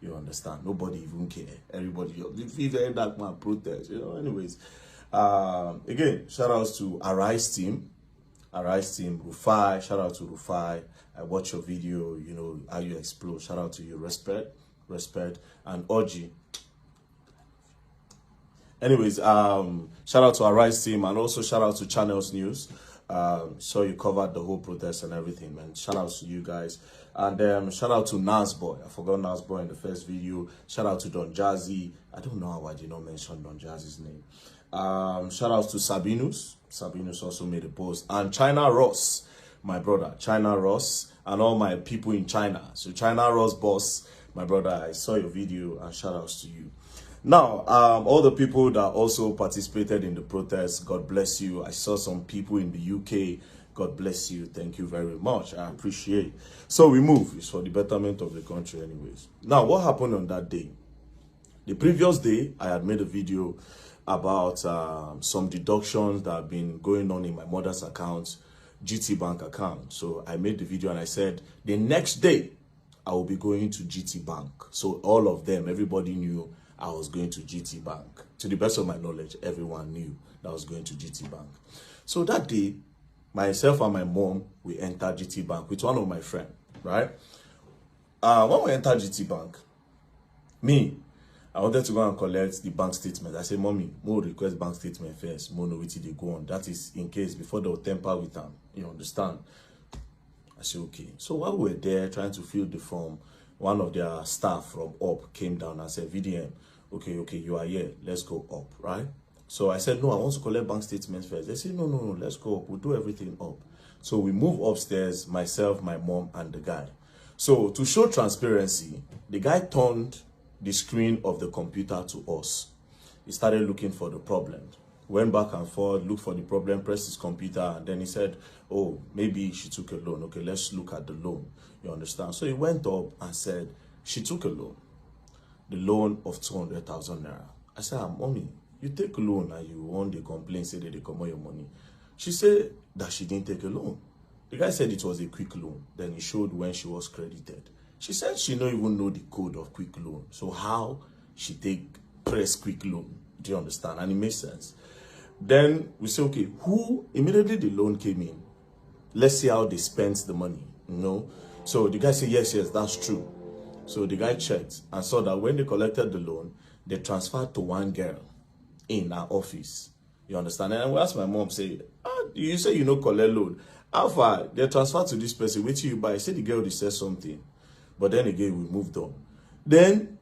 You understand? Nobody even care. Everybody, if very dark man protest, Anyways, again, shout outs to Arise team, Rufai. Shout out to Rufai. I watch your video. How you explode. Shout out to you. Respect, and Oji. Anyways, shout out to Arise team, and also shout out to Channels News. So you covered the whole protest and everything, man. Shout out to you guys. And shout out to Nasboy. I forgot Nasboy in the first video. Shout out to Don Jazzy. I don't know how I did not mention Don Jazzy's name. Shout out to Sabinus. Sabinus also made a post. And China Ross, my brother. China Ross and all my people in China. So China Ross boss, my brother, I saw your video and shout outs to you. Now, all the people that also participated in the protest, God bless you. I saw some people in the UK. God bless you. Thank you very much. I appreciate. So we move. It's for the betterment of the country anyways. Now, what happened on that day? The previous day, I had made a video about some deductions that have been going on in my mother's account, GT Bank account. So I made the video and I said, the next day, I will be going to GT Bank. So all of them, everybody knew I was going to GT Bank. To the best of my knowledge, everyone knew that I was going to GT Bank. So that day, myself and my mom, we entered GT Bank with one of my friends, right? When we entered GT Bank, I wanted to go and collect the bank statement. I said, Mommy, more request bank statement first. More know what they go on. That is in case before they'll temper with them. You understand? I said, okay. So while we were there trying to fill the form, one of their staff from up came down and said, VDM, okay, you are here. Let's go up, right? So I said, no, I want to collect bank statements first. They said, no, let's go up. We'll do everything up. So we move upstairs, myself, my mom, and the guy. So to show transparency, the guy turned the screen of the computer to us. He started looking for the problem. Went back and forth, looked for the problem, pressed his computer, and then he said, oh, maybe she took a loan. Okay, let's look at the loan. You understand? So he went up and said, she took a loan. The loan of 200,000 naira. I said, Mommy, you take a loan and you want to complain, say that they come on your money. She said that she didn't take a loan. The guy said it was a quick loan. Then he showed when she was credited. She said she don't even know the code of quick loan. So how she press quick loan? Do you understand? And it makes sense. Then we say, okay, immediately the loan came in. Let's see how they spent the money, So the guy said, yes, that's true. So the guy checked and saw that when they collected the loan, they transferred to one girl in our office. You understand? And we asked my mom, say, you say you collect loan. How far? They transferred to this person. Wait till you buy. Say the girl they said something. But then again, we moved on. Then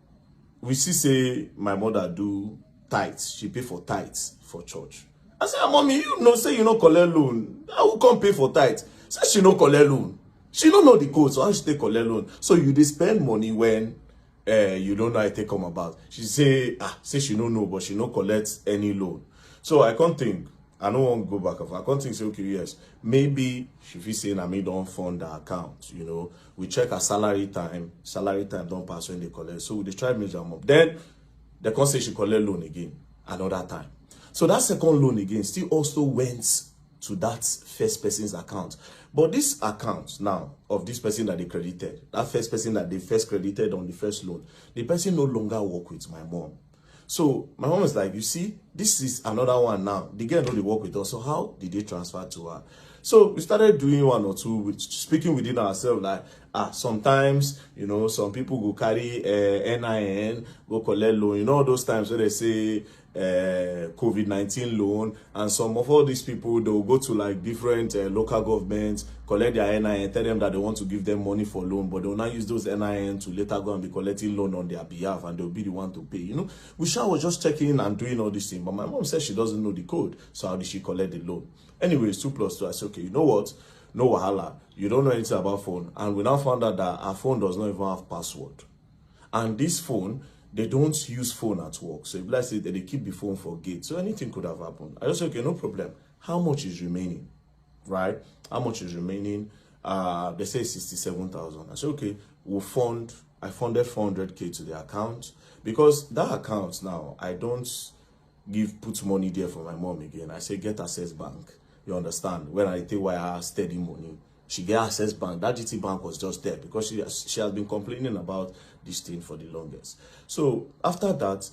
we say my mother do tithes. She pay for tithes for church. I said, Mommy, say you collect loan. I will come pay for tithes. Say she no collect loan. She don't know the code, so how she take collect loan? So you dey spend money when you don't know how it take come about. She say she don't know, but she no collect any loan. So I can't think. I don't want to go back. I can't think, say, okay, yes. Maybe she feel saying I don't fund the account, We check her salary time. Salary time don't pass when they collect. So they try to measure them up. Then they can't say she collect loan again another time. So that second loan again still also went to that first person's account. But this account now of this person that they credited, that first person that they first credited on the first loan, the person no longer work with my mom. So my mom is like, you see, this is another one now. The girl know they work with us. So how did they transfer to her? So we started doing one or two, speaking within ourselves, like, sometimes, some people go carry NIN, go collect loan. Those times where they say COVID-19 loan, and some of all these people, they'll go to like different local governments, collect their NIN, tell them that they want to give them money for loan, but they'll not use those NIN to later go and be collecting loan on their behalf, and they'll be the one to pay. Wisha was just checking and doing all these things, but my mom said she doesn't know the code, so how did she collect the loan? Anyways, 2 + 2, I said, okay, you know what? No wahala. You don't know anything about phone. And we now found out that our phone does not even have password. And this phone, they don't use phone at work. So if let's say that they keep the phone for gate, so anything could have happened. I just said, okay, no problem. How much is remaining? Right? How much is remaining? They say 67,000. I said, okay, I funded 400K to the account, because that account now, I don't put money there for my mom again. I say, get Access Bank. You understand? When I take wire steady money, she get Access Bank. That GT Bank was just there because she has been complaining about this thing for the longest. So after that,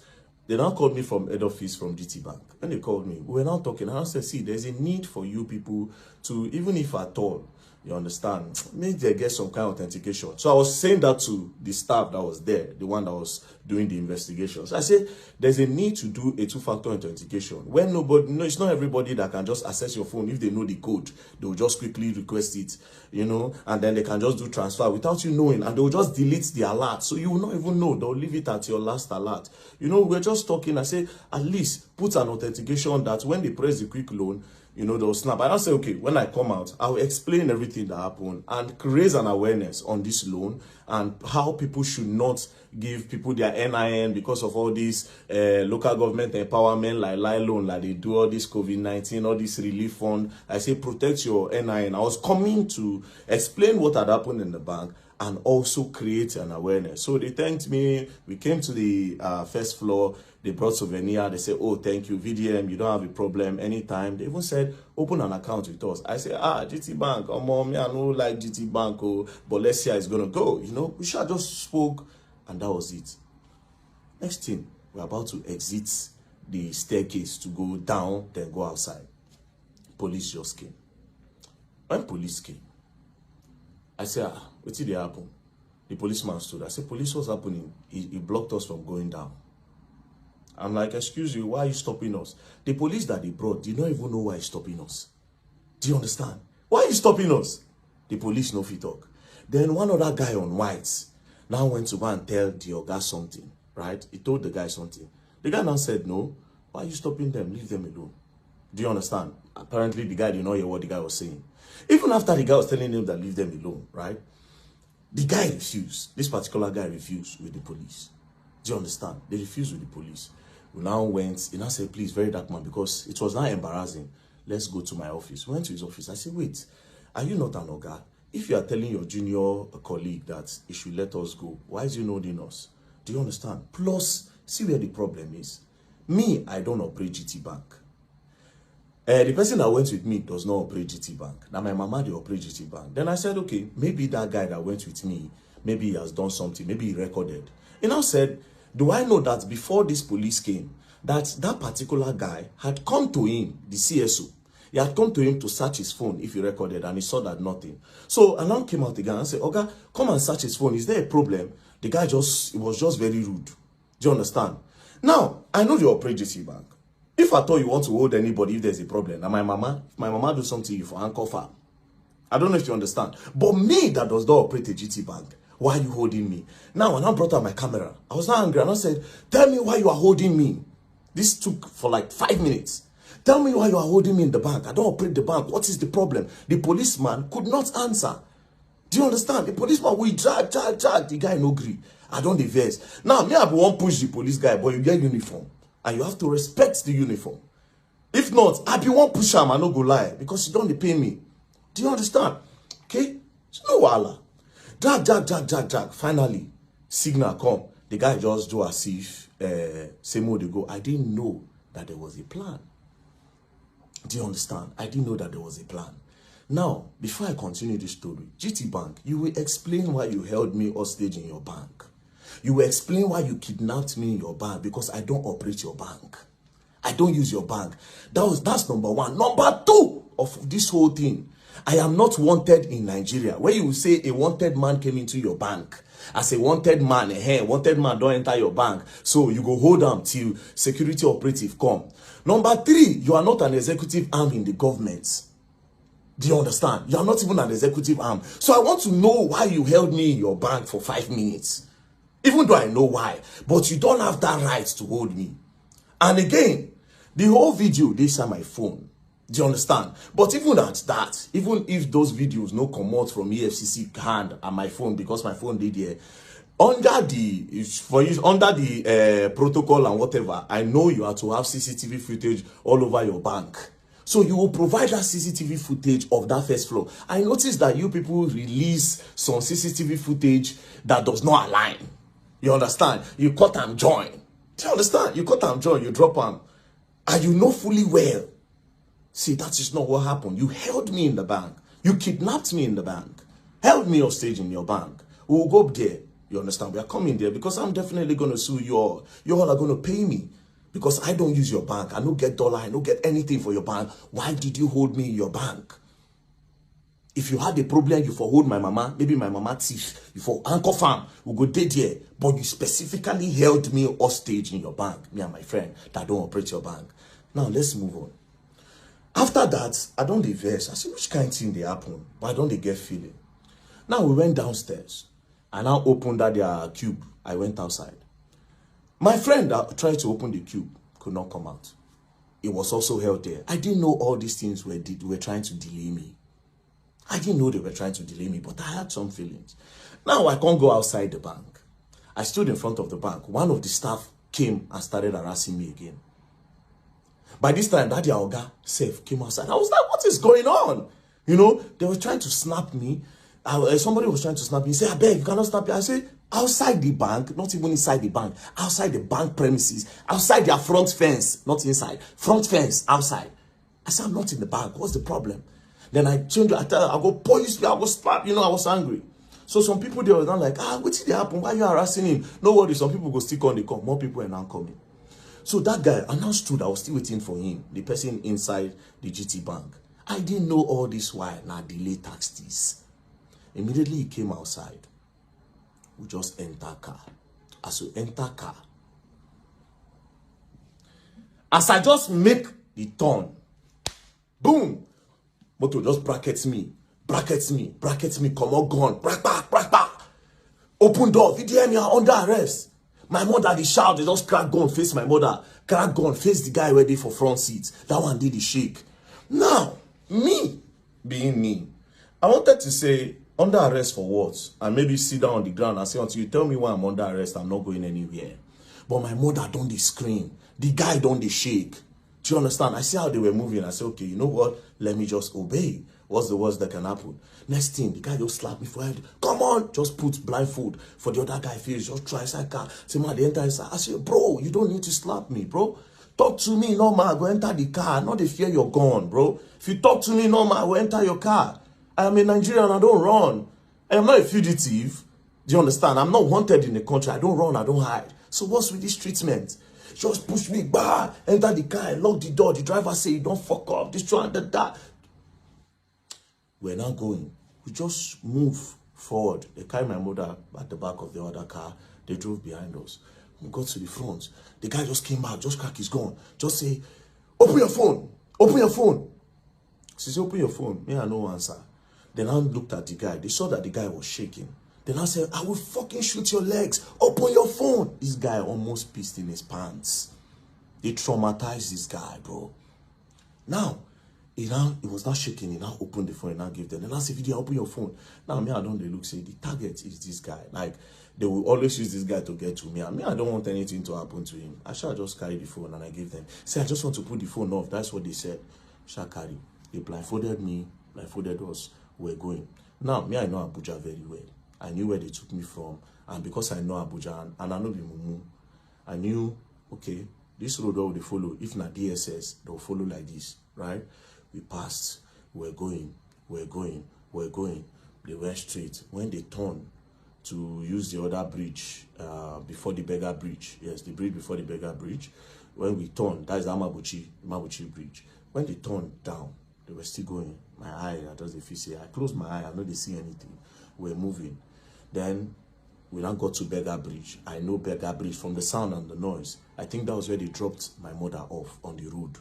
they now called me from head office from GT Bank. When they called me, we were now talking, and I said, see, there's a need for you people to, even if at all, you understand, maybe they get some kind of authentication. So I was saying that to the staff that was there, the one that was doing the investigations. I said, there's a need to do a two-factor authentication. When nobody, no, it's not everybody that can just access your phone. If they know the code, they will just quickly request it, you know, and then they can just do transfer without you knowing, and they will just delete the alert. So you will not even know. They'll leave it at your last alert. You know, we're just talking. I say, at least put an authentication that when they press the quick loan, you know, they'll snap. And I'll say, okay, when I come out, I'll explain everything that happened and raise an awareness on this loan and how people should not give people their NIN because of all these local government empowerment, like loan, like they do all this COVID-19, all this relief fund. I say, protect your NIN. I was coming to explain what had happened in the bank and also create an awareness. So they thanked me. We came to the first floor. They brought souvenir. They said, oh, thank you, VDM. You don't have a problem anytime. They even said, open an account with us. I said, GT Bank. Oh, mom, I know like GT Bank, oh, but let's see how it's going to go. You know, we should have just spoke, and that was it. Next thing, we're about to exit the staircase to go down, then go outside. Police just came. When police came, I said, what did happen? The policeman stood. I said, police, what's happening? He blocked us from going down. I'm like, excuse you, why are you stopping us? The police that they brought did not even know why he's stopping us. Do you understand? Why are you stopping us? The police no fit talk. Then one other guy on white now went to go and tell the Oga something, right? He told the guy something. The guy now said, no, why are you stopping them? Leave them alone. Do you understand? Apparently, the guy did not hear what the guy was saying. Even after the guy was telling him that leave them alone, right? The guy refused. This particular guy refused with the police. Do you understand? They refused with the police. We now went, he now said, please, very dark man, because it was now embarrassing. Let's go to my office. We went to his office. I said, wait, are you not an Oga? If you are telling your junior colleague that he should let us go, why is he not holding us? Do you understand? Plus, see where the problem is. Me, I don't operate GT Bank. The person that went with me does not operate GT Bank. Now, my mama, they operate GT Bank. Then I said, okay, maybe that guy that went with me, maybe he has done something, maybe he recorded. He now said, do I know that before this police came, that particular guy had come to him, the CSO, he had come to him to search his phone if he recorded, and he saw that nothing. So alarm came out again and said, okay, come and search his phone. Is there a problem? The guy it was just very rude. Do you understand? Now, I know you operate GT Bank. If I thought you want to hold anybody if there's a problem, and my mama do something you for handcuff her. I don't know if you understand. But me that does not operate a GT Bank, why are you holding me? Now, when I brought out my camera, I was not angry. And I said, tell me why you are holding me. This took for like 5 minutes. Tell me why you are holding me in the bank. I don't operate the bank. What is the problem? The policeman could not answer. Do you understand? The policeman, we drag. The guy no agree. I don't diverse. Now, me, I won't push the police guy, but you get uniform. And you have to respect the uniform. If not, I be one push him, I no go lie. Because you don't pay me. Do you understand? Okay? It's no wala. Drag. Finally, signal come. The guy just do as if same way they go. I didn't know that there was a plan. Do you understand? I didn't know that there was a plan. Now, before I continue this story, GT Bank, you will explain why you held me hostage in your bank. You will explain why you kidnapped me in your bank, because I don't operate your bank. I don't use your bank. That's number one. Number two of this whole thing, I am not wanted in Nigeria. Where you will say a wanted man came into your bank. As a wanted man, wanted man don't enter your bank. So you go hold on till security operative come. Number three, you are not an executive arm in the government. Do you understand? You are not even an executive arm. So I want to know why you held me in your bank for 5 minutes. Even though I know why. But you don't have that right to hold me. And again, the whole video, they on my phone. Do you understand? But even at that, even if those videos no come out from EFCC hand and my phone, because my phone did here, under the protocol and whatever, I know you have to have CCTV footage all over your bank. So you will provide that CCTV footage of that first floor. I noticed that you people release some CCTV footage that does not align. You understand? You cut and join. Do you understand? You cut and join, you drop them. And you know fully well. See, that is not what happened. You held me in the bank. You kidnapped me in the bank, held me hostage in your bank. We will go up there. You understand? We are coming there because I'm definitely going to sue you all. You all are going to pay me because I don't use your bank. I don't get dollar. I don't get anything for your bank. Why did you hold me in your bank? If you had a problem, you for hold my mama, maybe my mama thief, you for anchor farm, we go dead there. But you specifically held me hostage in your bank, me and my friend that don't operate your bank. Now let's move on. After that, I don't diverse. I see which kind of thing they happen, but I don't they get feeling. Now we went downstairs. I now opened that their cube. I went outside. My friend that tried to open the cube could not come out. It was also held there. I didn't know all these things were trying to delay me. I didn't know they were trying to delay me, but I had some feelings. Now I can't go outside the bank. I stood in front of the bank. One of the staff came and started harassing me again. By this time, that Oga Sef came outside. I was like, what is going on? You know, they were trying to snap me. Somebody was trying to snap me. He said, I beg, you cannot snap me. I said, outside the bank, not even inside the bank, outside the bank premises, outside their front fence, not inside, front fence, outside. I said, I'm not in the bank. What's the problem? Then I changed, I go police me, I go slap, you know, I was angry. So some people, they were not like, what did happen? Why are you harassing him? No worry, some people go stick on the call. More people are now coming. So that guy, I now stood, I was still waiting for him, the person inside the GT bank. I didn't know all this while, now delay taxed this. Immediately he came outside. We just enter car. As we enter car, as I just make the turn, boom, motor just brackets me, come on, gone, back. Open door, VDM, you are under arrest. My mother, they shout, they just crack gun, face my mother, crack gun, face the guy ready for front seats. That one did the shake. Now, me, being me, I wanted to say, under arrest for what? And maybe sit down on the ground and say, until you tell me why I'm under arrest, I'm not going anywhere. But my mother don't they scream. The guy don't they shake. Do you understand? I see how they were moving. I said, okay, you know what? Let me just obey. What's the worst that can happen? Next thing, the guy just slapped me for head. Come on, just put blindfold for the other guy face. Just try inside car. Say, man, they enter inside. I said, bro, you don't need to slap me, bro. Talk to me, normal. Go enter the car. Not the fear you're gone, bro. If you talk to me, normal, I will enter your car. I am a Nigerian, I don't run. I am not a fugitive. Do you understand? I'm not wanted in the country. I don't run, I don't hide. So what's with this treatment? Just push me, bah, enter the car, lock the door. The driver say, you don't fuck up. This one, that. We're not going. We just move forward. They carry my mother at the back of the other car. They drove behind us. We got to the front. The guy just came back, just crack his gun. Just say, open your phone. Open your phone. She said, open your phone. Me, I no answer. Then I looked at the guy. They saw that the guy was shaking. Then I said, I will fucking shoot your legs. Open your phone. This guy almost pissed in his pants. They traumatized this guy, bro. Now, he was not shaking. He now opened the phone and now gave them. Then I said, Video, open your phone. Now, me, I don't look, say, the target is this guy. Like, they will always use this guy to get to me. I mean, I don't want anything to happen to him. I shall just carry the phone and I gave them. Say, I just want to put the phone off. That's what they said. Shall carry. They blindfolded me, blindfolded us. We're going. Now, me, I know Abuja very well. I knew where they took me from. And because I know Abuja and I know the Mumu, I knew, okay, this road will they follow. If not DSS, they'll follow like this, right? We passed. We're going. They went straight. When they turned to use the other bridge, before the Beggar Bridge. Yes, the bridge before the Beggar Bridge. When we turned, that is the Mabuchi Bridge. When they turned down, they were still going. My eye, I just if you say, I closed my eye, I know they see anything. We're moving. Then we now got to Beggar Bridge. I know Beggar Bridge from the sound and the noise. I think that was where they dropped my mother off on the road.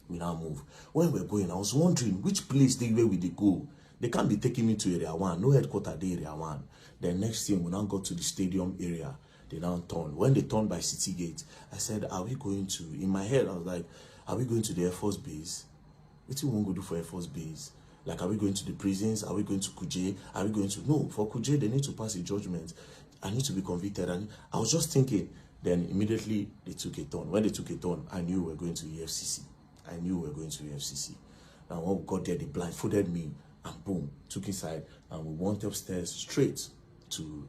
We now move. When we're going, I was wondering which place where will they go. They can't be taking me to area 1. No headquarters there, area 1. Then next thing, we now got to the stadium area. They now turned. When they turned by City Gate, I said, are we going to, in my head, I was like, are we going to the Air Force Base? What do you want to do for Air Force Base? Like, are we going to the prisons? Are we going to Kuje? Are we going to... No, for Kuje, they need to pass a judgment. I need to be convicted. And I was just thinking. Then immediately, they took a turn. When they took a turn, I knew we were going to EFCC. I knew we were going to EFCC. And when we got there, they blindfolded me. And boom, took inside. And we went upstairs straight to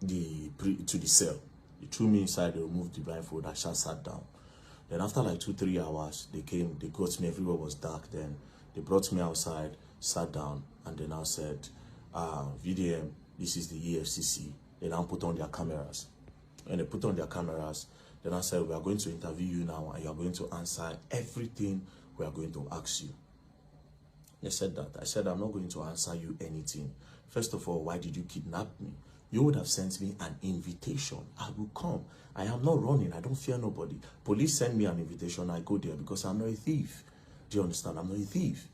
the cell. They threw me inside. They removed the blindfold. I just sat down. Then after like 2-3 hours, they came, they got me, everywhere was dark. Then they brought me outside, sat down, and then I said, VDM, this is the EFCC. They now put on their cameras. When they put on their cameras, then I said, we are going to interview you now, and you are going to answer everything we are going to ask you. They said that. I said, I'm not going to answer you anything. First of all, why did you kidnap me? You would have sent me an invitation. I will come. I am not running. I don't fear nobody. Police send me an invitation. I go there because I'm not a thief. Do you understand? I'm not a thief.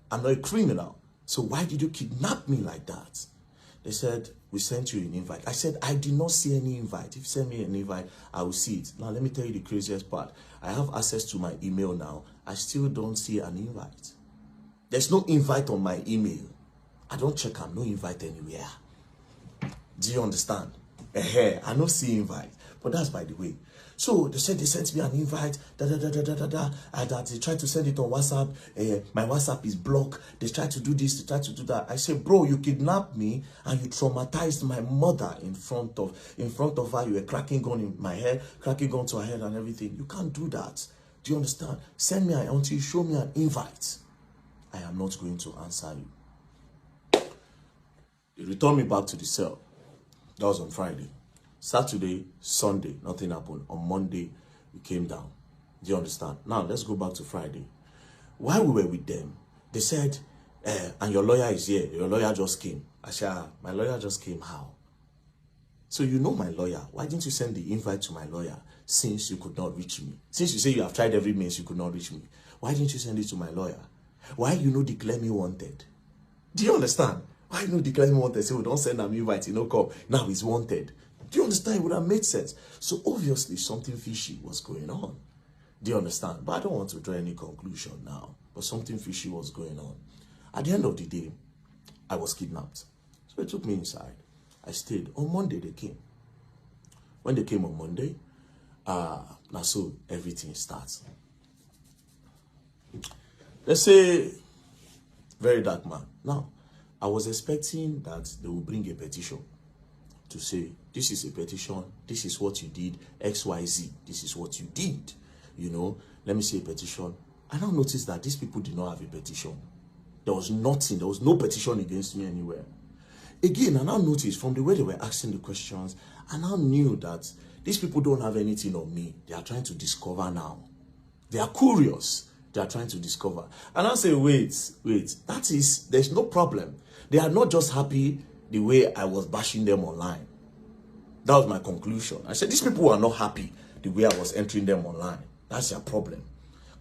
I'm not a criminal. So why did you kidnap me like that? They said, we sent you an invite. I said, I did not see any invite. If you send me an invite, I will see it. Now, let me tell you the craziest part. I have access to my email now. I still don't see an invite. There's no invite on my email. I don't check. I'm no invite anywhere. Do you understand? I don't see invite. But that's by the way. So they said they sent me an invite. And that they tried to send it on WhatsApp. My WhatsApp is blocked. They tried to do this. They tried to do that. I said, bro, you kidnapped me and you traumatized my mother in front of her. You were cracking gun in my head, cracking gun to her head and everything. You can't do that. Do you understand? Send me until you show me an invite. I am not going to answer you. They returned me back to the cell. That was on Friday. Saturday, Sunday, nothing happened. On Monday, we came down. Do you understand? Now, let's go back to Friday. While we were with them, they said, and your lawyer is here. Your lawyer just came. I said, my lawyer just came. How? So you know my lawyer. Why didn't you send the invite to my lawyer since you could not reach me? Since you say you have tried every means, you could not reach me. Why didn't you send it to my lawyer? Why you know declare me wanted? Do you understand? Why you know declare me wanted? Say, we don't send an invite, you know, come. Now he's wanted. Do you understand? It would have made sense. So obviously something fishy was going on. Do you understand? But I don't want to draw any conclusion now. But something fishy was going on. At the end of the day, I was kidnapped. So they took me inside. I stayed. On Monday they came. When they came on Monday, now so everything starts. Let's say, very dark man. Now, I was expecting that they will bring a petition to say, this is a petition, this is what you did, XYZ, this is what you did. You know, let me say a petition. I now noticed that these people did not have a petition. There was nothing, there was no petition against me anywhere. Again, I now noticed from the way they were asking the questions, I now knew that these people don't have anything on me. They are trying to discover now. They are curious. They are trying to discover. And I say, wait, there's no problem. They are not just happy the way I was bashing them online. That was my conclusion. I said, these people are not happy the way I was entering them online. That's their problem.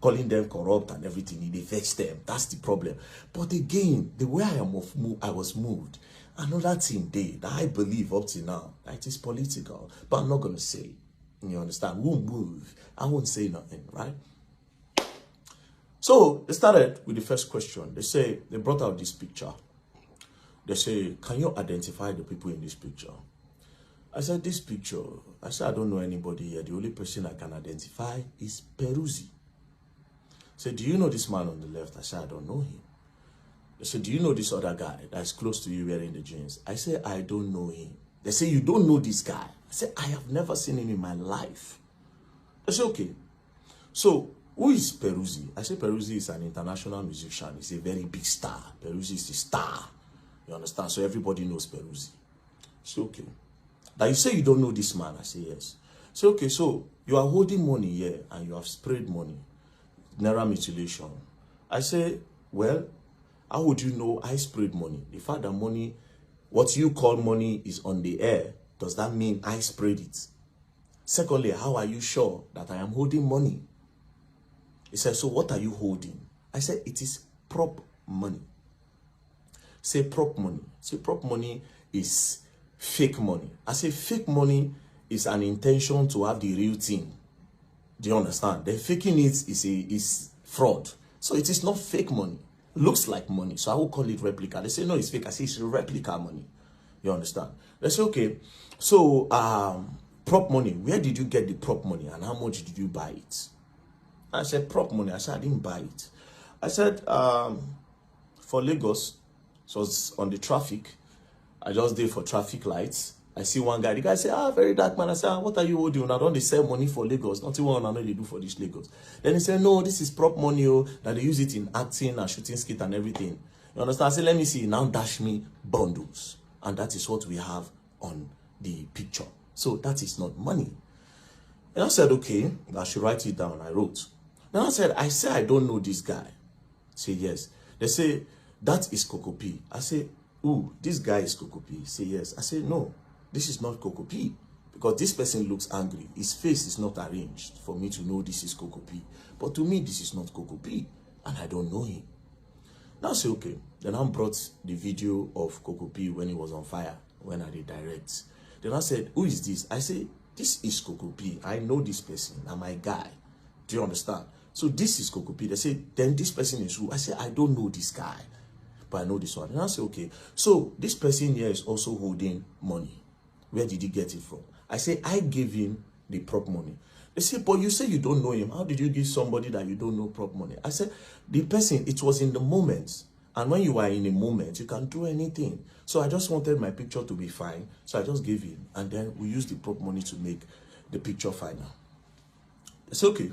Calling them corrupt and everything, it affects them. That's the problem. But again, the way I was moved, another thing that I believe up to now, that it is political. But I'm not going to say, you understand? Won't move. I won't say nothing, right? So they started with the first question. They brought out this picture. They say, can you identify the people in this picture? I said, this picture, I said, I don't know anybody here. The only person I can identify is Peruzzi. I said, do you know this man on the left? I said, I don't know him. They said, do you know this other guy that's close to you wearing the jeans? I said, I don't know him. They say, you don't know this guy? I said, I have never seen him in my life. They said, okay. So, who is Peruzzi? I said, Peruzzi is an international musician. He's a very big star. Peruzzi is the star. You understand? So everybody knows Peruzzi. So, okay. Now you say you don't know this man. I say, yes. So, okay, so you are holding money here and you have sprayed money. Naira mutilation. I say, well, how would you know I sprayed money? The fact that money, what you call money, is on the air, does that mean I sprayed it? Secondly, how are you sure that I am holding money? He said, so what are you holding? I said, it is prop money. Say prop money. Say prop money is fake money. I say fake money is an intention to have the real thing. Do you understand? The faking it is fraud. So it is not fake money. Looks like money. So I will call it replica. They say, no, it's fake. I say it's replica money. You understand? They say, okay. So prop money. Where did you get the prop money and how much did you buy it? I said, prop money. I said, I didn't buy it. I said, for Lagos, so it's on the traffic. I just did for traffic lights. I see one guy. The guy say, very dark man. I say, what are you holding? I don't they sell money for Lagos. Nothing one I know they do for this Lagos. Then he said, no, this is prop money. Oh, that they use it in acting and shooting skit and everything. You understand? I said, let me see. Now dash me bundles. And that is what we have on the picture. So that is not money. And I said, okay, I should write it down. I wrote. Then I said, I don't know this guy. Say, yes. They say, that is Coco P. I say, ooh, this guy is Coco P. Say, yes. I say, no, this is not Coco P. Because this person looks angry. His face is not arranged for me to know this is Coco P. But to me, this is not Coco P. And I don't know him. Now I say, okay. Then I brought the video of Coco P when he was on fire, when I did direct. Then I said, who is this? I say, this is Coco P. I know this person. I'm my guy. Do you understand? So this is Coco P. They say, then this person is who? I say, I don't know this guy, but I know this one. And I say, okay. So this person here is also holding money. Where did he get it from? I say, I gave him the prop money. They say, but you say you don't know him. How did you give somebody that you don't know prop money? I said, the person, it was in the moment. And when you are in a moment, you can do anything. So I just wanted my picture to be fine. So I just gave him. And then we used the prop money to make the picture final. It's okay.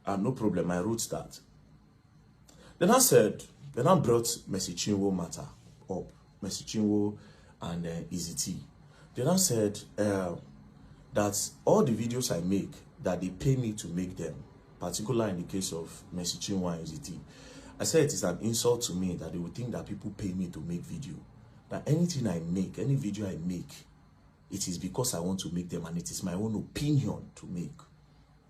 No problem. I wrote that. Then I said, then I brought Mercy Chinwo matter up. Mercy Chinwo and Easy T. Then I said that all the videos I make, that they pay me to make them, particularly in the case of Mercy Chinwo and Easy T. I said it is an insult to me that they would think that people pay me to make video. That anything I make, any video I make, it is because I want to make them and it is my own opinion to make.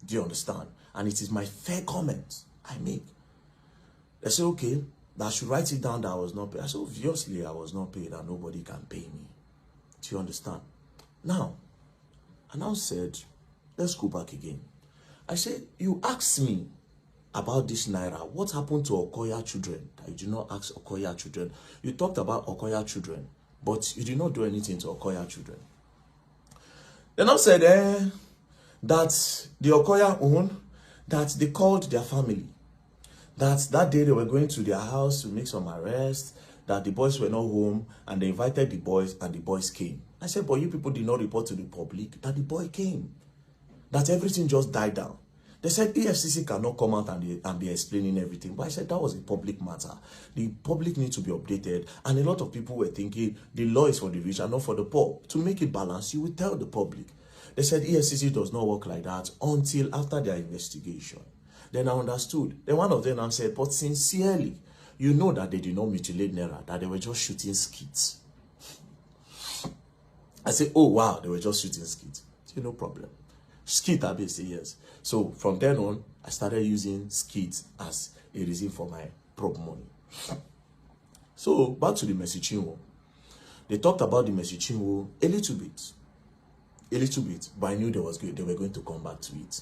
Do you understand? And it is my fair comment I make. They say, okay, that I should write it down that I was not paid. I said, obviously I was not paid and nobody can pay me. Do you understand? Now, I now said, let's go back again. I said, you asked me about this Naira. What happened to Okoya children? You did not ask Okoya children. You talked about Okoya children, but you did not do anything to Okoya children. Then I said, that the Okoya own, that they called their family. That day they were going to their house to make some arrests, that the boys were not home, and they invited the boys, and the boys came. I said, but you people did not report to the public that the boy came. That everything just died down. They said EFCC cannot come out and be explaining everything. But I said that was a public matter. The public needs to be updated. And a lot of people were thinking the law is for the rich and not for the poor. To make it balanced, you will tell the public. They said EFCC does not work like that until after their investigation. Then I understood. Then one of them answered, but sincerely, you know that they did not mutilate Naira, that they were just shooting skits. I said, oh wow, they were just shooting skits. So no problem. Skit, I say yes. So from then on, I started using skits as a reason for my prop money. So back to the Mercy Chinwo. They talked about the Mercy Chinwo a little bit, but I knew they were going to come back to it.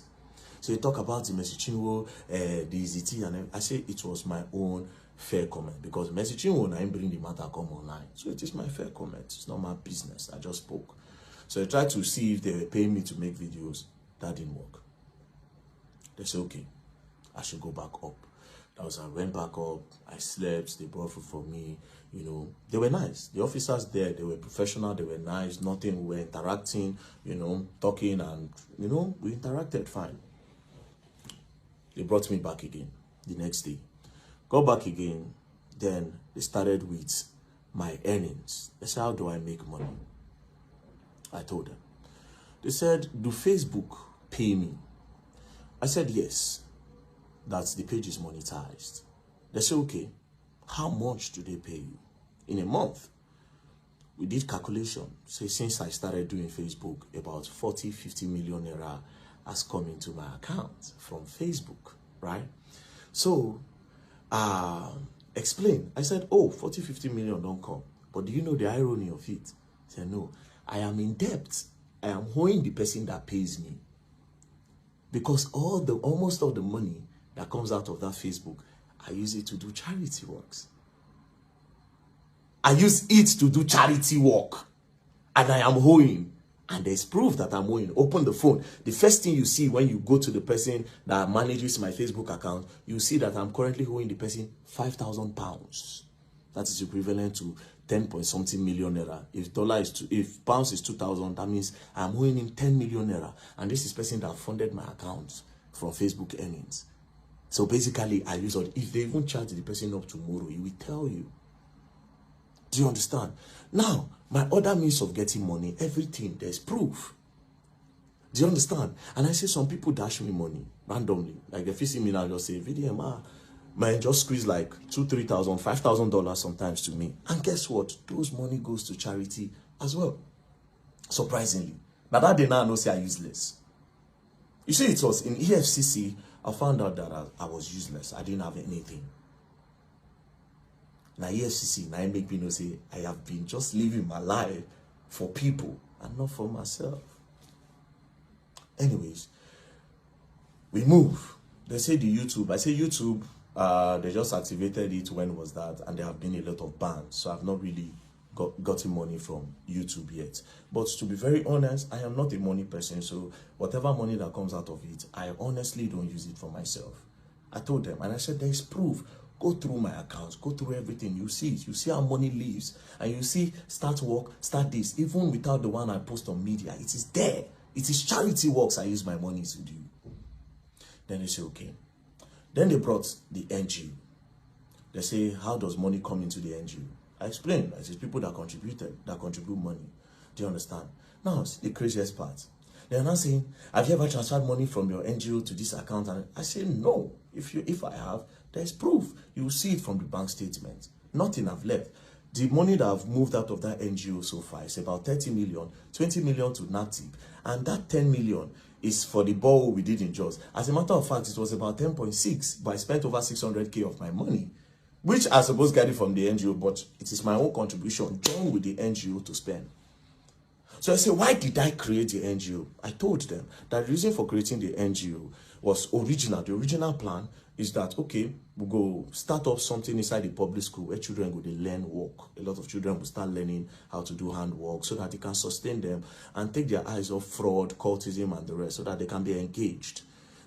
So they talk about the Mercy Chinwo, the Easy T, and I say it was my own fair comment because Mercy Chinwo and I bring the matter come online. So it is my fair comment. It's not my business. I just spoke. So I tried to see if they were paying me to make videos. That didn't work. They said, okay, I should go back up. That was, I went back up, I slept, they brought food for me, you know. They were nice. The officers there, they were professional, they were nice, nothing, we were interacting, you know, talking and, you know, we interacted fine. They brought me back again the next day. Got back again, then they started with my earnings. They said, how do I make money? I told them. They said, do Facebook pay me? I said, yes. That the page is monetized. They said, okay, how much do they pay you? In a month, we did calculation. Say, since I started doing Facebook, about 40-50 million naira has come into my account from Facebook, right? So, explain. I said, oh, 40-50 million don't come. But do you know the irony of it? I said, no, I am in debt. I am owing the person that pays me. Because almost all the money that comes out of that Facebook, I use it to do charity works. I use it to do charity work. And I am owing. And there's proof that I'm owing. Open the phone. The first thing you see when you go to the person that manages my Facebook account, you see that I'm currently owing the person £5,000. That is equivalent to 10 point something million naira. If pounds is 2,000, that means I'm owing him 10 million naira. And this is person that funded my account from Facebook earnings. So basically, I use all. If they even charge the person up tomorrow, he will tell you. Do you understand? Now, my other means of getting money, everything, there's proof. Do you understand? And I say some people dash me money randomly. Like if you see me now, just say, VDM, man, just squeeze like $2,000, $3,000, $5,000 sometimes to me. And guess what? Those money goes to charity as well. Surprisingly. Now that day now I know say I useless. You see, it was in EFCC, I found out that I was useless. I didn't have anything. Now EFCC, now I make me know say I have been just living my life for people and not for myself. Anyways, we move. They say the YouTube. I say YouTube, they just activated it. When was that? And there have been a lot of bans. So I've not really gotten money from YouTube yet. But to be very honest, I am not a money person. So whatever money that comes out of it, I honestly don't use it for myself. I told them, and I said, there's proof. Go through my accounts, go through everything. You see it. You see how money leaves. And you see, start work, start this. Even without the one I post on media, it is there. It is charity works I use my money to do. Then they say, okay. Then they brought the NGO. They say, how does money come into the NGO? I explained. I said, people that contribute money. Do you understand? Now, the craziest part. They are now saying, have you ever transferred money from your NGO to this account? And I say, no. If I have, there's proof. You will see it from the bank statement. Nothing I've left. The money that I've moved out of that NGO so far is about 30 million, 20 million to NATIP. And that 10 million is for the borrow we did in Jos. As a matter of fact, it was about 10.6, but I spent over 600K of my money, which I suppose got it from the NGO, but it is my own contribution, joined with the NGO to spend. So I say, why did I create the NGO? I told them that the reason for creating the NGO was original. The original plan is that, okay, we'll go start up something inside the public school where children go to learn work. A lot of children will start learning how to do handwork so that they can sustain them and take their eyes off fraud, cultism, and the rest so that they can be engaged.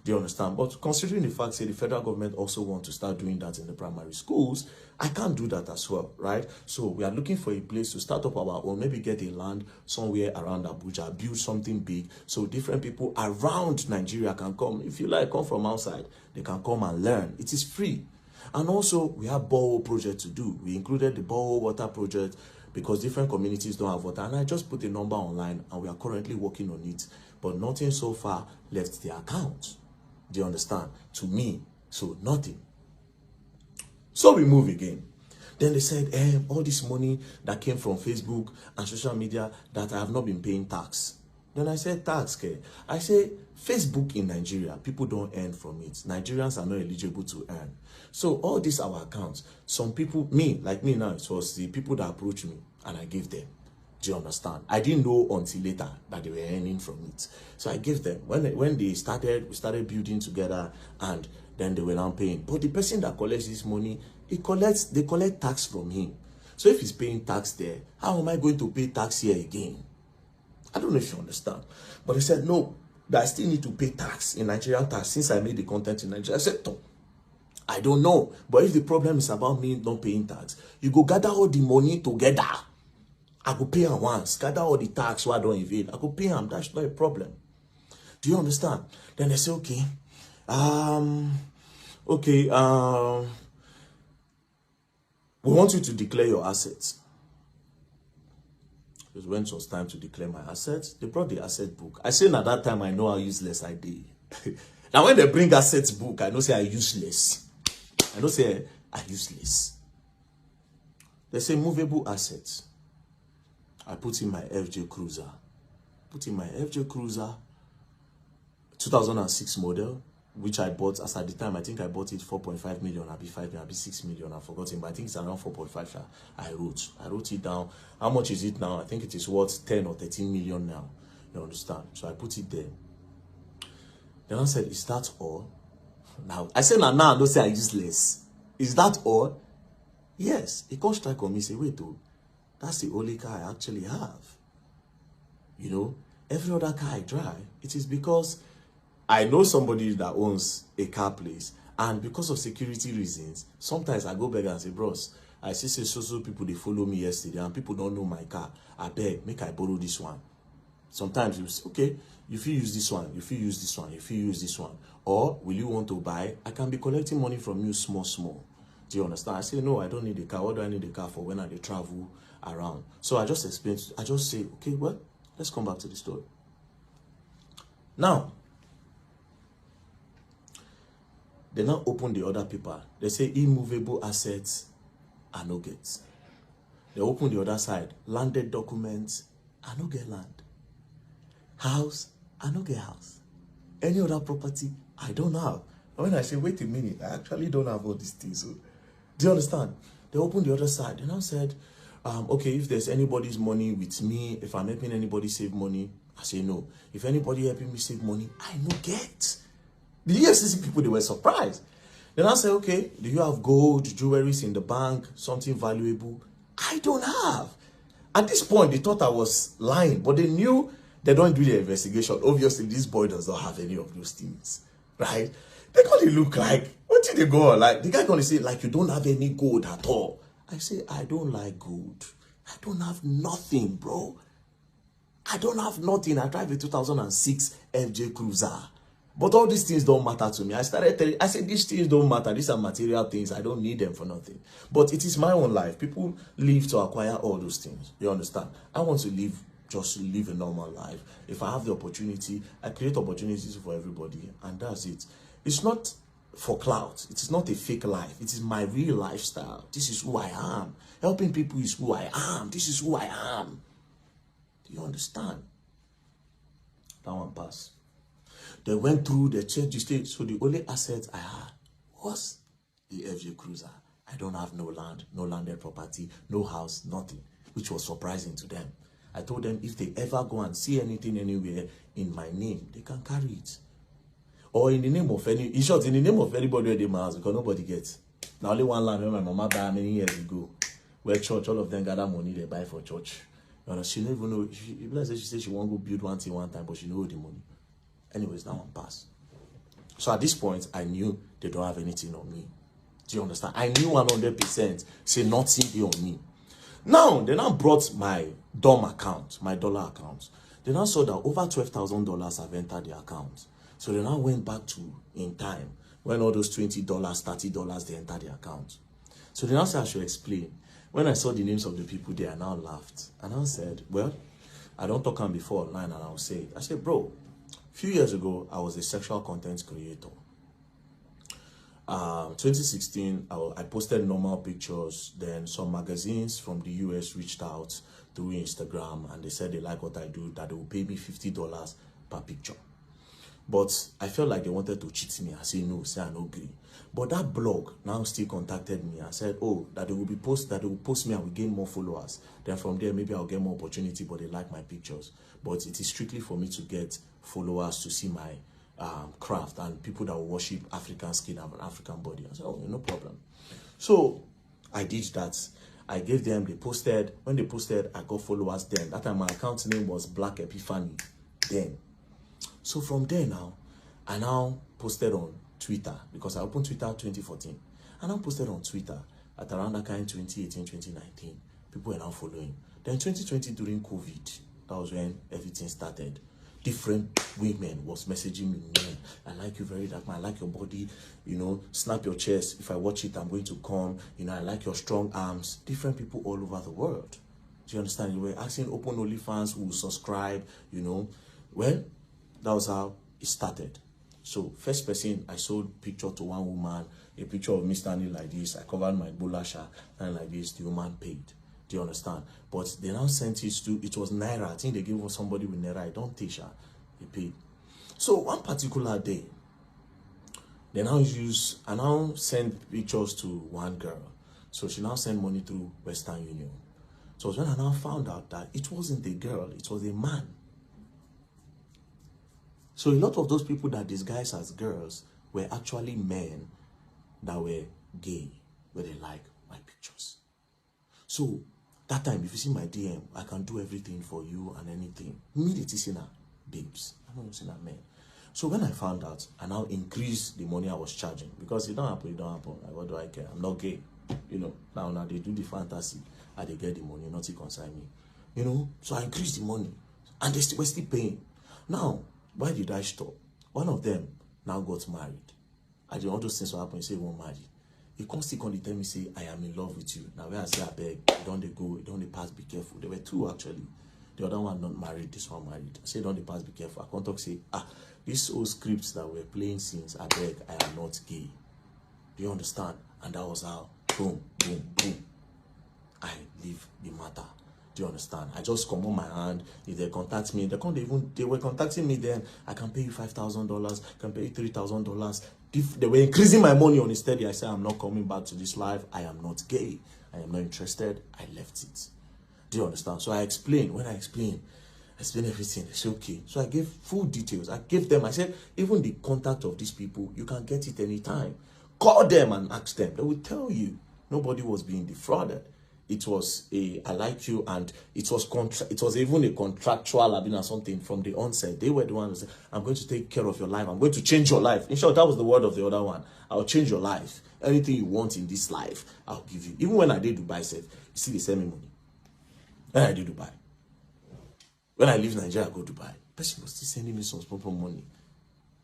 Do you understand? But considering the fact that the federal government also want to start doing that in the primary schools, I can't do that as well, right? So we are looking for a place to start up our own, maybe get a land somewhere around Abuja, build something big so different people around Nigeria can come. If you like, come from outside, they can come and learn. It is free. And also, we have borehole project to do. We included the borehole water project because different communities don't have water. And I just put a number online and we are currently working on it. But nothing so far left the account. Do you understand? To me, so nothing. So we move again. Then they said, all this money that came from Facebook and social media that I have not been paying tax. Then I said, tax, okay. I say, Facebook in Nigeria, people don't earn from it. Nigerians are not eligible to earn. So all these our accounts, some people, like me now, it was the people that approached me and I gave them. Do you understand? I didn't know until later that they were earning from it. So I gave them. When they started, we started building together and then they were now paying. But the person that collects this money, they collect tax from him. So if he's paying tax there, how am I going to pay tax here again? I don't know if you understand. But they said, no, that I still need to pay tax in Nigerian tax since I made the content in Nigeria. I said, no, I don't know. But if the problem is about me not paying tax, you go gather all the money together. I could pay him once, gather all the tax so I don't evade. I could pay him, that's not a problem. Do you understand? Then they say, okay, we want you to declare your assets. It was when it was time to declare my assets. They brought the asset book. I said at that time, I know how useless I did. Now when they bring assets book, I know say I useless. I know say I useless. They say movable assets. I put in my FJ Cruiser. 2006 model, which I bought as at the time. I think I bought it 4.5 million, I'll be 5 million, I'll be 6 million. I've forgotten, but I think it's around 4.5. I wrote it down. How much is it now? I think it is worth 10 or 13 million now. You understand? So I put it there. Then I said, is that all? Now I said, now don't say I useless. Is that all? Yes. He comes strike on me, say, wait, though. That's the only car I actually have. You know, every other car I drive, it is because I know somebody that owns a car place. And because of security reasons, sometimes I go back and say, bros, I see say so people they follow me yesterday and people don't know my car. I beg, make I borrow this one. Sometimes you say, okay, if you use this one, if you use this one, if you use this one, or will you want to buy? I can be collecting money from you small. Do you understand? I say, no, I don't need a car. What do I need a car for when I travel around? So I just explain, I just say, okay, well, let's come back to the story. Now, they now open the other paper. They say immovable assets are no get. They open the other side. Landed documents are no get land. House, I no get house. Any other property, I don't have. And when I say, wait a minute, I actually don't have all these things. So, do you understand? They opened the other side. They now said, okay, if there's anybody's money with me, if I'm helping anybody save money, I say no. If anybody helping me save money, I no get. The EFCC people, they were surprised. Then I say, okay, do you have gold, jewelries in the bank, something valuable? I don't have. At this point, they thought I was lying, but they knew they don't do the investigation. Obviously, this boy does not have any of those things, right? They're going to look like, what did they go on? Like, the guy going to say, like, you don't have any gold at all. I say, I don't like gold. I don't have nothing, bro. I don't have nothing. I drive a 2006 FJ Cruiser. But all these things don't matter to me. I started telling, I said, these things don't matter. These are material things. I don't need them for nothing. But it is my own life. People live to acquire all those things. You understand? I want to live, just live a normal life. If I have the opportunity, I create opportunities for everybody. And that's it. It's not for clout. It is not a fake life. It is my real lifestyle. This is who I am. Helping people is who I am. This is who I am. Do you understand? That one pass. They went through, they checked the state. So the only asset I had was the FJ Cruiser. I don't have no land, no landed property, no house, nothing, which was surprising to them. I told them if they ever go and see anything anywhere in my name, they can carry it. Or in the name of any, in short, in the name of anybody in my house, because nobody gets. Now only one land when my mama died many years ago. Where church, all of them gather money they buy for church. You know, she don't even know. She said she want to go build one thing one time, but she know the money. Anyways, that one passed. So at this point, I knew they don't have anything on me. Do you understand? I knew 100% say nothing be on me. Now, they now brought my DOM account, my dollar account. They now saw that over $12,000 have entered the account. So they now went back to in time when all those $20, $30, they entered the account. So they now said I should explain. When I saw the names of the people there, I now laughed. And I said, well, I don't talk on before online, and I'll say, I said, bro, a few years ago, I was a sexual content creator. 2016, I posted normal pictures. Then some magazines from the US reached out through Instagram, and they said they like what I do, that they will pay me $50 per picture. But I felt like they wanted to cheat me. I said no, say I no agree. But that blog now still contacted me and said, oh, that they will post me and will gain more followers. Then from there, maybe I'll get more opportunity, but they like my pictures. But it is strictly for me to get followers to see my craft and people that will worship African skin and an African body. I said, oh, no problem. So I did that. I gave them, they posted. When they posted, I got followers then. That time my account name was Black Epiphany then. So from there now, I now posted on Twitter because I opened Twitter 2014. I now posted on Twitter at around that kind 2018, 2019. People were now following. Then 2020 during COVID, that was when everything started. Different women was messaging me, man, I like you very dark, man. I like your body, you know, snap your chest. If I watch it, I'm going to come. You know, I like your strong arms. Different people all over the world. Do you understand? You were asking open OnlyFans who will subscribe, you know. Well, that was how it started. So first person, I sold picture to one woman, a picture of me standing like this. I covered my bulasha and like this. The woman paid. Do you understand? But they now sent it to, it was Naira. I think they gave somebody with Naira. I don't teach her. They paid. So one particular day, they now I now send pictures to one girl. So she now sent money through Western Union. So when I now found out that it wasn't a girl, it was a man. So a lot of those people that disguise as girls were actually men that were gay, where they like my pictures. So that time, if you see my DM, I can do everything for you and anything. Immediately see now, babes. I'm not saying that men. So when I found out, I now increased the money I was charging because it don't happen, it don't happen. Like, what do I care? I'm not gay. You know, now they do the fantasy and they get the money, not to consign me. You know, so I increased the money and we're still paying. Now, why did I stop? One of them now got married. I didn't want those things to happen. He say he won't marry. He constantly tell me, say, I am in love with you. Now where I say, I beg, don't they go, don't they pass, be careful. There were two actually. The other one not married, this one married. I say, don't they pass, be careful. I can't talk, say, these old scripts that we're playing since, I beg, I am not gay. Do you understand? And that was how, boom, boom, boom, I leave the matter. Do you understand? I just come on my hand. If they contact me, they were contacting me then. I can pay you $5,000, can pay you $3,000. If they were increasing my money on it steady, I said, I'm not coming back to this life. I am not gay. I am not interested. I left it. Do you understand? So I explained. When I explained everything. They said, okay. So I gave full details. I gave them, I said, even the contact of these people, you can get it anytime. Call them and ask them. They will tell you. Nobody was being defrauded. It was I like you, and it was even a contractual or something from the onset. They were the ones who said, I'm going to take care of your life. I'm going to change your life. In short, that was the word of the other one. I'll change your life. Anything you want in this life, I'll give you. Even when I did Dubai, said, you see, they send me money. When I did Dubai. When I leave Nigeria, I go to Dubai. Person was still sending me some small money.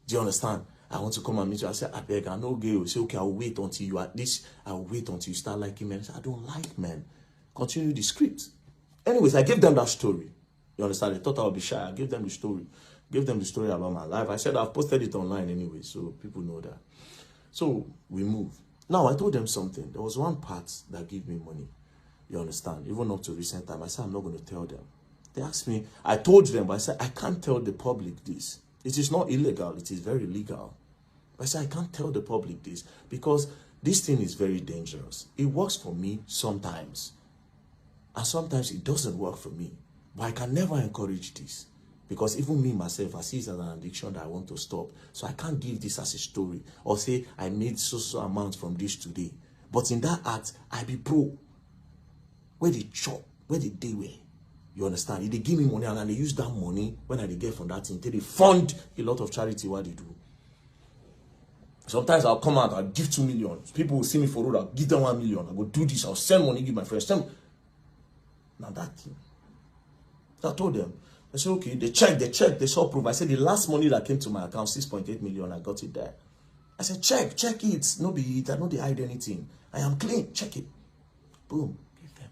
Do you understand? I want to come and meet you. I said, I beg, I know gay. You say, okay, I'll wait until you at least, I'll wait until you start liking men. I said, I don't like men. Continue the script. Anyways, I gave them that story. You understand? They thought I would be shy. I gave them the story. Gave them the story about my life. I said, I've posted it online anyway, so people know that. So we moved. Now, I told them something. There was one part that gave me money. You understand? Even up to recent time, I said, I'm not going to tell them. They asked me, I told them, but I said, I can't tell the public this. It is not illegal. It is very legal. I said, I can't tell the public this because this thing is very dangerous. It works for me sometimes. And sometimes it doesn't work for me. But I can never encourage this. Because even me, myself, I see it as an addiction that I want to stop. So I can't give this as a story. Or say, I made so amount from this today. But in that act, I be pro. Where they chop, where they where. You understand? If they give me money and they use that money, when I get from that thing, they fund a lot of charity, what they do. Sometimes I'll come out, I'll give 2 million. People will see me for road, I'll give them 1 million. I'll go do this, I'll send money, give my friends. Now that thing. I told them. I said, okay, they checked, they saw proof. I said, the last money that came to my account, 6.8 million, I got it there. I said, check it. No be it, I don't hide anything. I am clean, check it. Boom, give them.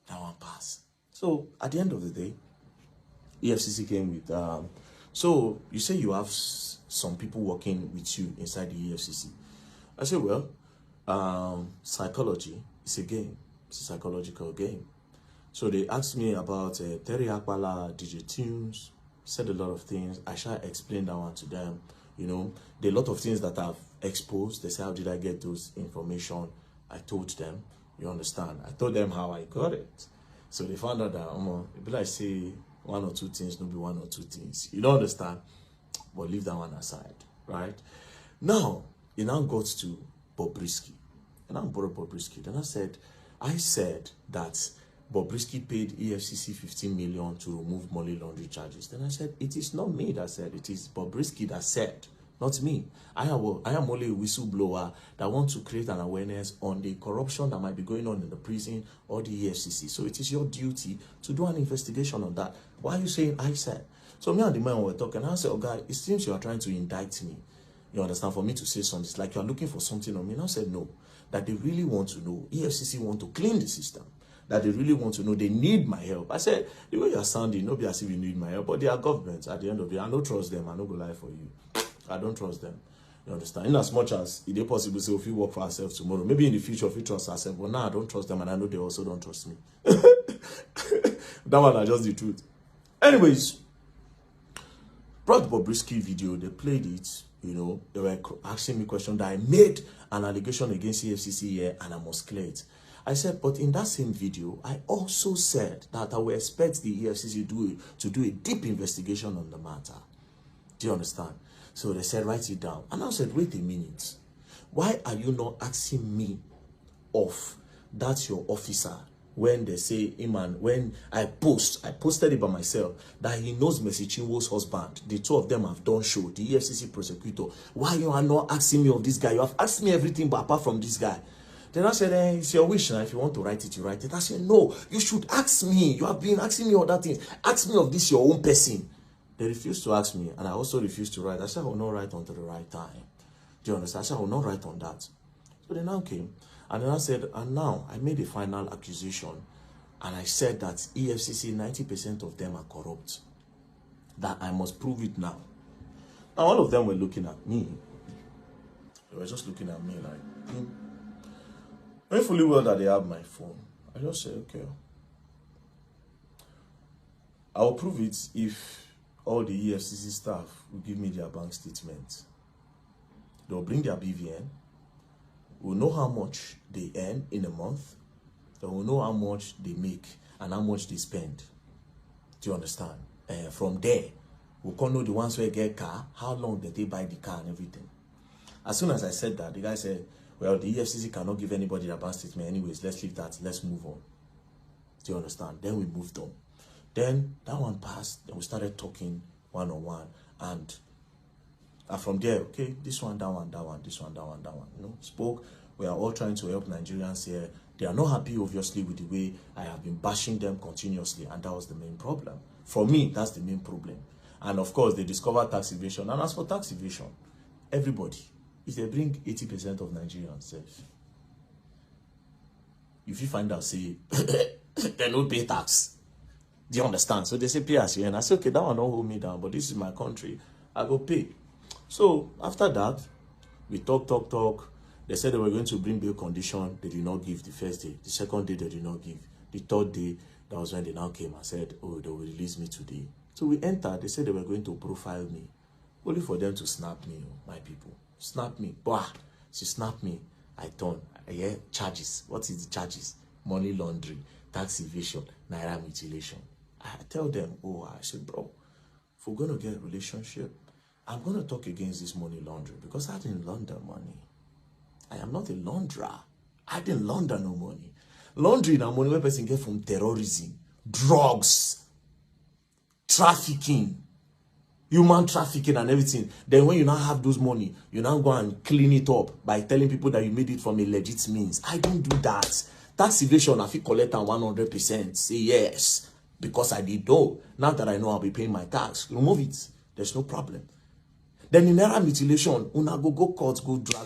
That one passed. So, at the end of the day, EFCC came with, so you say you have some people working with you inside the EFCC. I said, well, psychology is a game. It's a psychological game. So they asked me about Terry Akpala, DJ Tunes, said a lot of things. I shall explain that one to them. You know, there are a lot of things that I've exposed. They say, how did I get those information? I told them, you understand? I told them how I got it. So they found out that, if I say one or two things, no be one or two things. You don't understand? But leave that one aside, right? Now, it now got to Bobrisky. And I brought Bobrisky. Then I said that Bobrisky paid EFCC 15 million to remove money laundering charges. Then I said, it is not me that said, it is Bobrisky that said, not me. I am only a whistleblower that wants to create an awareness on the corruption that might be going on in the prison or the EFCC. So it is your duty to do an investigation on that. Why are you saying I said? So me and the man were talking, and I said, oh God, it seems you are trying to indict me. You understand? For me to say something, it's like you are looking for something on me. And I said, no. That they really want to know. EFCC want to clean the system. That they really want to know. They need my help. I said, the way you are sounding, nobody as if you need my help. But they are governments at the end of the day. I don't trust them. I don't go lie for you. I don't trust them. You understand? In as much as it is possible to say, if we work for ourselves tomorrow, maybe in the future, if we trust ourselves. But now I don't trust them, and I know they also don't trust me. That one is just the truth. Anyways, brought Bobrisky video. They played it. You know, they were asking me questions that I made an allegation against EFCC here, and I must clear it. I said, but in that same video, I also said that I will expect the EFCC to do a deep investigation on the matter. Do you understand? So they said, write it down. And I said, wait a minute. Why are you not asking me of that your officer when they say, man, when I posted it by myself, that he knows Mercy Chinwo's husband. The two of them have done show, the EFCC prosecutor. Why you are not asking me of this guy? You have asked me everything but apart from this guy. Then I said, it's your wish now. If you want to write it, you write it. I said, no, you should ask me. You have been asking me other things. Ask me of this, your own person. They refused to ask me, and I also refused to write. I said, I will not write until the right time. Do you understand? I said, I will not write on that. So they now came, and then I said, and now I made a final accusation, and I said that EFCC, 90% of them are corrupt. That I must prove it now. Now, all of them were looking at me. They were just looking at me like, knowing fully well that they have my phone. I just said, okay, I will prove it if all the EFCC staff will give me their bank statements. They'll bring their BVN. We'll know how much they earn in a month. They will know how much they make and how much they spend. Do you understand? From there, we can know the ones who get car, how long did they buy the car and everything. As soon as I said that, the guy said, well, the EFCC cannot give anybody their bank statement anyways. Let's leave that. Let's move on. Do you understand? Then we moved on. Then that one passed. Then we started talking one-on-one. And from there, okay, this one, that one, that one, this one, that one, that one. You know, spoke. We are all trying to help Nigerians here. They are not happy, obviously, with the way I have been bashing them continuously. And that was the main problem. For me, that's the main problem. And of course, they discovered tax evasion. And as for tax evasion, everybody, if they bring 80% of Nigerians, if you find out, say, they don't pay tax. Do you understand? So they say, pay as you earn. I say, okay, that one don't hold me down, but this is my country. I go pay. So after that, we talk. They said they were going to bring bail condition. They did not give the first day. The second day, they did not give. The third day, that was when they now came and said, oh, they will release me today. So we entered. They said they were going to profile me. Only for them to snap me, my people. Snap me. Bah! She snapped me. I turn. I hear charges. What is the charges? Money laundering, tax evasion, naira mutilation. I tell them, oh, I said, bro, if we're going to get a relationship, I'm going to talk against this money laundering because I didn't launder money. I am not a launderer. I didn't launder no money. Laundering and money where person get from terrorism, drugs, trafficking, human trafficking and everything. Then when you now have those money, you now go and clean it up by telling people that you made it from a legit means. I don't do that. Tax evasion, I feel collect 100%. Say yes, because I did know. Now that I know I'll be paying my tax, remove it. There's no problem. Then in naira mutilation, una go court, go drag.